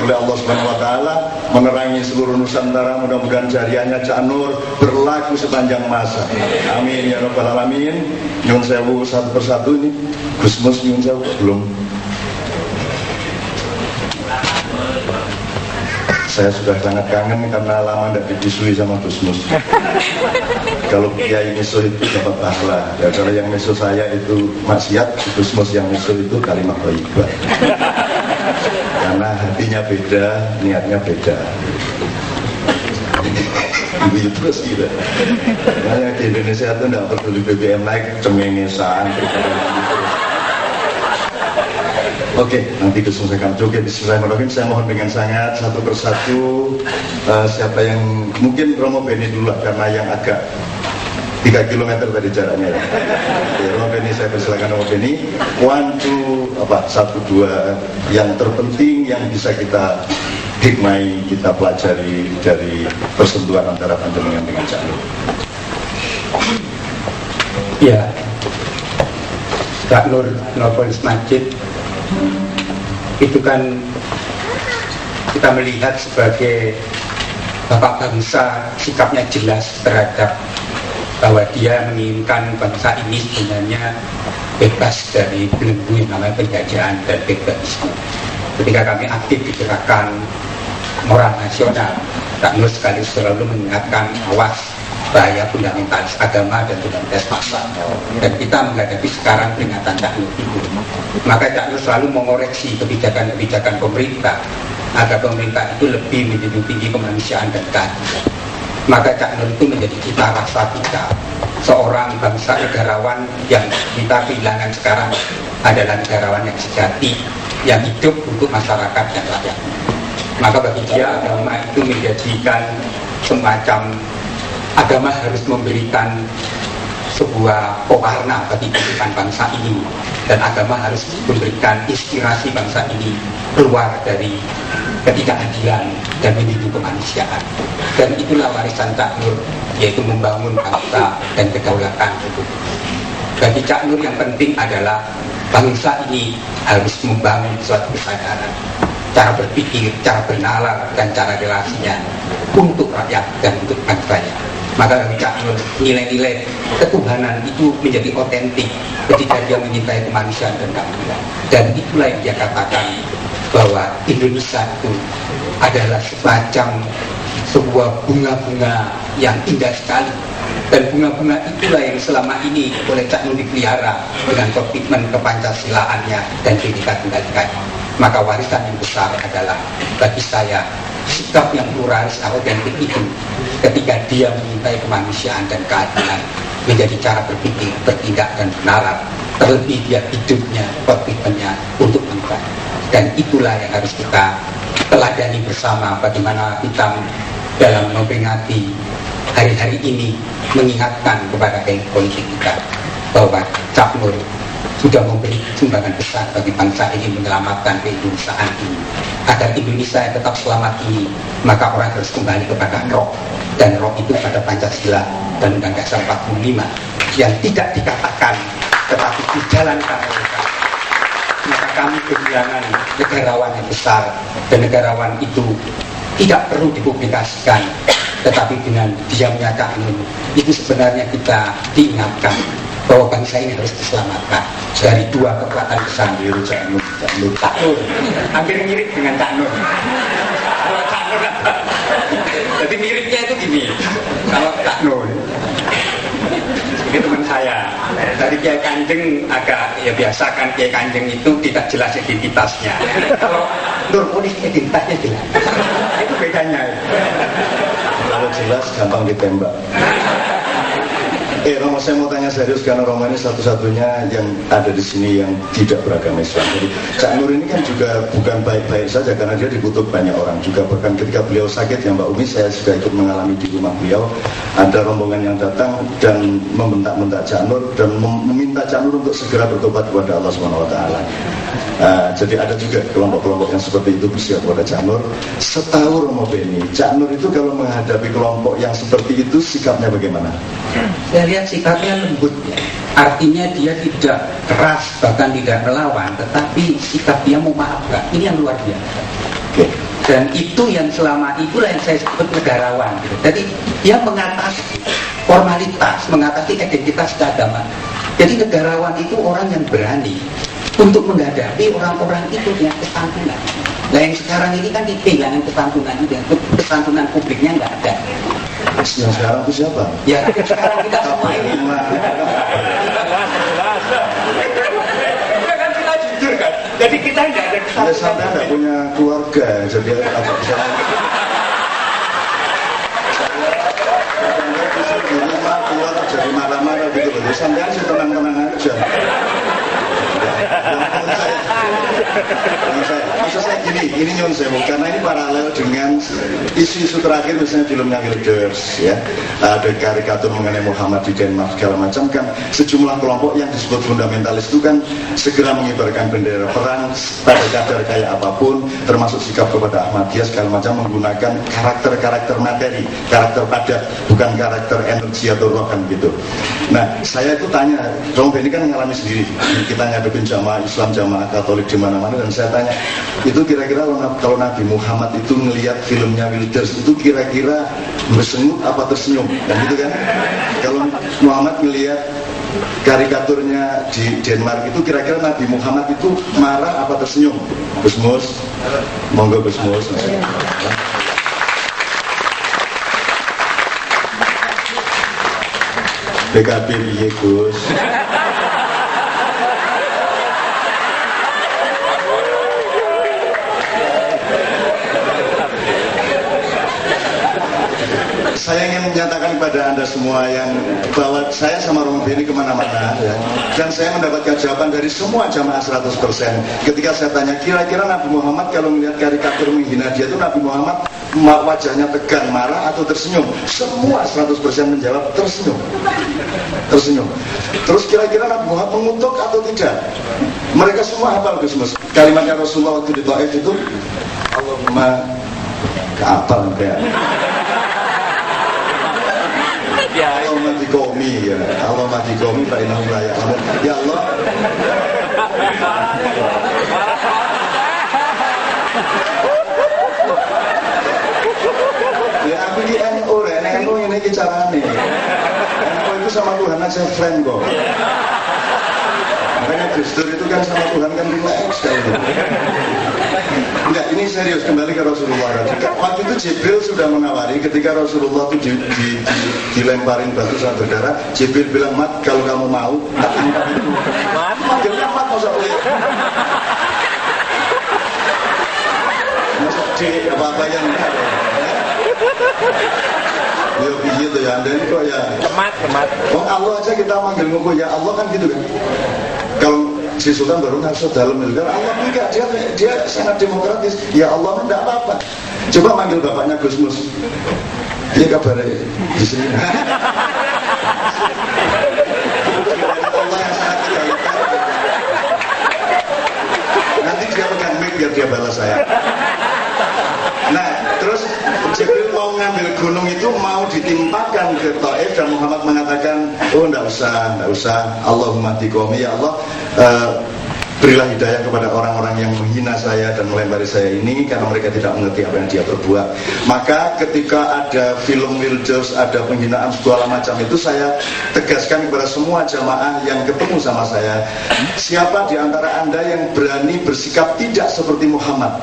oleh Allah Subhanahu wa taala menerangi seluruh Nusantara. Mudah-mudahan jariahnya Cak Nur berlaku sepanjang masa. Amin ya rabbal alamin. Nyun sewu satu persatu ini. Gusmus nyun sewu belum. Saya sudah sangat kangen karena lama tidak dibisui sama Gusmus. Kalau Kiai Miso itu dapat pahala. Ya, kalau yang Miso saya itu maksiat, Gusmus yang Miso itu kalimat thayyibah. Karena hatinya beda, niatnya beda. Ibu terus gitu. Makanya di Indonesia itu tidak peduli BBM naik, cengengesan. Oke, nanti Gusmus akan joget. Bismillahirrahmanirrahim. Saya mohon dengan sangat satu persatu siapa yang mungkin Romo Beni dulu lah, karena yang agak 3 km tadi jaraknya ya. Oke, Romo Beni, saya persilakan Romo Beni. 1, 2, 1, 2 yang terpenting yang bisa kita hikmai, kita pelajari dari persentuhan antara panjenengan dengan Cak Nur. Ya, Cak Nur Novelis Majid itu kan kita melihat sebagai bapak bangsa, sikapnya jelas terhadap bahwa dia menginginkan bangsa ini sebenarnya bebas dari belenggu yang namanya penjajahan dan feodalisme. Ketika kami aktif di gerakan moral nasional, Cak Nur sekali selalu mengingatkan awas bahaya fundamentalis agama dan fundamentalis massa. Dan kita menghadapi sekarang peringatan Cak Nur itu. Maka Cak Nur selalu mengoreksi kebijakan-kebijakan pemerintah agar pemerintah itu lebih menjunjung tinggi kemanusiaan dan keadilan. Maka Cak Nur itu menjadi cita rasa kita, seorang bangsa negarawan yang kita kehilangan sekarang adalah negarawan yang sejati, yang hidup untuk masyarakat dan rakyat. Maka bagi dia agama itu menjadikan semacam, agama harus memberikan sebuah pewarna bagi kehidupan bangsa ini, dan agama harus memberikan inspirasi bangsa ini keluar dari ketidakadilan dan menuju kemanusiaan. Dan itulah warisan Cak Nur, yaitu membangun bangsa dan kedaulatan itu. Bagi Cak Nur yang penting adalah bangsa ini harus membangun suatu kesadaran, cara berpikir, cara bernalar, dan cara relasinya untuk rakyat dan untuk bangsanya. Maka bagi Cak Nur, nilai-nilai ketuhanan itu menjadi otentik ketika dia menyintai kemanusiaan dan keadilan. Dan itulah yang dia katakan bahwa Indonesia itu adalah semacam sebuah bunga-bunga yang indah sekali. Dan bunga-bunga itulah yang selama ini oleh Cak Nur dipelihara dengan komitmen kepancasilaannya dan Bhinneka Tunggal Ika. Maka warisan yang besar adalah bagi saya sikap yang pluralis autentik itu, ketika dia mencintai kemanusiaan dan keadilan menjadi cara berpikir, bertindak, dan bernalar. Terlebih dia hidupnya, komitmennya untuk bangsa. Dan itulah yang harus kita teladani bersama, bagaimana kita dalam memperingati hari-hari ini mengingatkan kepada elit politik kita bahwa Cak Nur sudah memberi sumbangan besar bagi bangsa ini, menyelamatkan keindonesiaan ini. Agar Indonesia yang tetap selamat ini, maka orang harus kembali kepada roh, dan roh itu pada Pancasila dan Undang-Undang Dasar 45 yang tidak dikatakan tetapi dijalankan oleh kami. Maka kami kehilangan negarawan yang besar, dan negarawan itu tidak perlu dipublikasikan, tetapi dengan diamnya Cak Nur itu sebenarnya kita diingatkan bahwa bangsa ini harus diselamatkan dari dua kekuatan besar. Cak Nur hampir mirip dengan Cak Nur. Kalau Cak Nur, jadi miripnya itu gini. Kalau Cak Nur ini teman saya dari Kiai Kanjeng, agak ya biasa kan, Kiai Kanjeng itu tidak jelas identitasnya. Kalau Nurpolis identitasnya jelas. Itu bedanya. Kalau jelas gampang ditembak. Romo, saya mau tanya serius karena Romo ini satu-satunya yang ada di sini yang tidak beragama Islam. Jadi Cak Nur ini kan juga bukan baik-baik saja, karena dia dikutuk banyak orang juga. Bahkan ketika beliau sakit ya Mbak Umi, saya juga ikut mengalami di rumah beliau. Ada rombongan yang datang dan membentak-bentak Cak Nur dan meminta Cak Nur untuk segera bertobat kepada Allah Subhanahu wa taala. Jadi ada juga kelompok-kelompok yang seperti itu bersiap kepada Cak Nur. Setahu Romo Beni, Cak Nur itu kalau menghadapi kelompok yang seperti itu sikapnya bagaimana? Saya lihat sikapnya lembut ya. Artinya dia tidak keras, bahkan tidak melawan, tetapi sikap dia memaafkan. Ini yang luar biasa. Oke. Dan itu yang selama itulah yang saya sebut negarawan gitu. Jadi dia mengatasi formalitas, mengatasi identitas keagamaan. Jadi negarawan itu orang yang berani untuk menghadapi orang-orang itu dengan kesantunan. Nah yang sekarang ini kan kehilangan kesantunan itu, kesantunan publiknya nggak ada. Yang sekarang itu siapa? Ya sekarang kita semua ini. Kan kita jujur kan. Jadi kita tidak ada kesantunan. Sampai tidak punya keluarga, jadi agak bisa. Keluar jadi marah-marah gitu loh. Sampai sih tenang-tenang aja. Maksud saya gini, ini nyun sewu, karena ini paralel dengan isu-isu terakhir misalnya filmnya Wilders ya, ada karikatur mengenai Muhammad di Denmark segala macam kan, sejumlah kelompok yang disebut fundamentalis itu kan segera mengibarkan bendera perang pada kadar kayak apapun, termasuk sikap kepada Ahmadiyah segala macam, menggunakan karakter-karakter materi, karakter padat, bukan karakter energi atau roh kan gitu. Nah saya itu tanya, Romo Beni kan mengalami sendiri, kita ngadepin jamaah Islam, jamaah Katolik di mana-mana, dan saya tanya, itu kira-kira kalau Nabi Muhammad itu ngelihat filmnya Wilders itu kira-kira bersenyum apa tersenyum, dan gitu kan? Kalau Muhammad ngelihat karikaturnya di Denmark itu kira-kira Nabi Muhammad itu marah apa tersenyum? Gusmus, monggo Gusmus. PKB piye Gus? Saya ingin menyatakan kepada Anda semua yang bahwa saya sama Romo Beni kemana-mana ya, dan saya mendapatkan jawaban dari semua jamaah 100%. Ketika saya tanya, kira-kira Nabi Muhammad kalau melihat karikatur menghina dia itu Nabi Muhammad wajahnya tegang, marah atau tersenyum? Semua 100% menjawab tersenyum. Tersenyum. Terus kira-kira Nabi Muhammad mengutuk atau tidak? Mereka semua hafal Gusmus. Kalimatnya Rasulullah waktu di Taif itu, Allahumma keapal ya. Allah mati komi ya, Allah mati komi Pak Inam Raya. Ya Allah. Ya aku di NU ya, NU ini carane. NU itu sama Tuhan aja friend kok. Makanya Gus Dur itu kan sama Tuhan kan relax kayak gitu. Enggak, ini serius, kembali ke Rasulullah. Waktu itu Jibril sudah menawari ketika Rasulullah itu dilemparin batu sampai berdarah. Jibril bilang, Mat, kalau kamu mau, tak angkat itu. Manggilnya Mat, masa boleh? Masa dek, apa-apa yang enggak. Ya begitu ya, Anda ini kok ya kemat. Oh Allah aja kita manggil ngumpul, ya Allah kan gitu kan. Kalau si Sultan baru ngasut dalam militar, Allah enggak, dia sangat demokratis. Ya Allah enggak apa-apa. Coba manggil bapaknya Gusmus. Dia kabarnya di sini. Allah yang sangat tidak. Nanti dia pegang mic biar dia balas saya. Nah, terus Jibril mau ngambil gunung itu, mau ditimpakan ke Taif, dan Muhammad mengatakan, oh enggak usah, Allahumma tikomi, ya Allah, berilah hidayah kepada orang-orang yang menghina saya dan melempari saya ini, karena mereka tidak mengerti apa yang dia perbuat. Maka ketika ada film Wilders, ada penghinaan segala macam itu, saya tegaskan kepada semua jamaah yang ketemu sama saya, siapa di antara Anda yang berani bersikap tidak seperti Muhammad?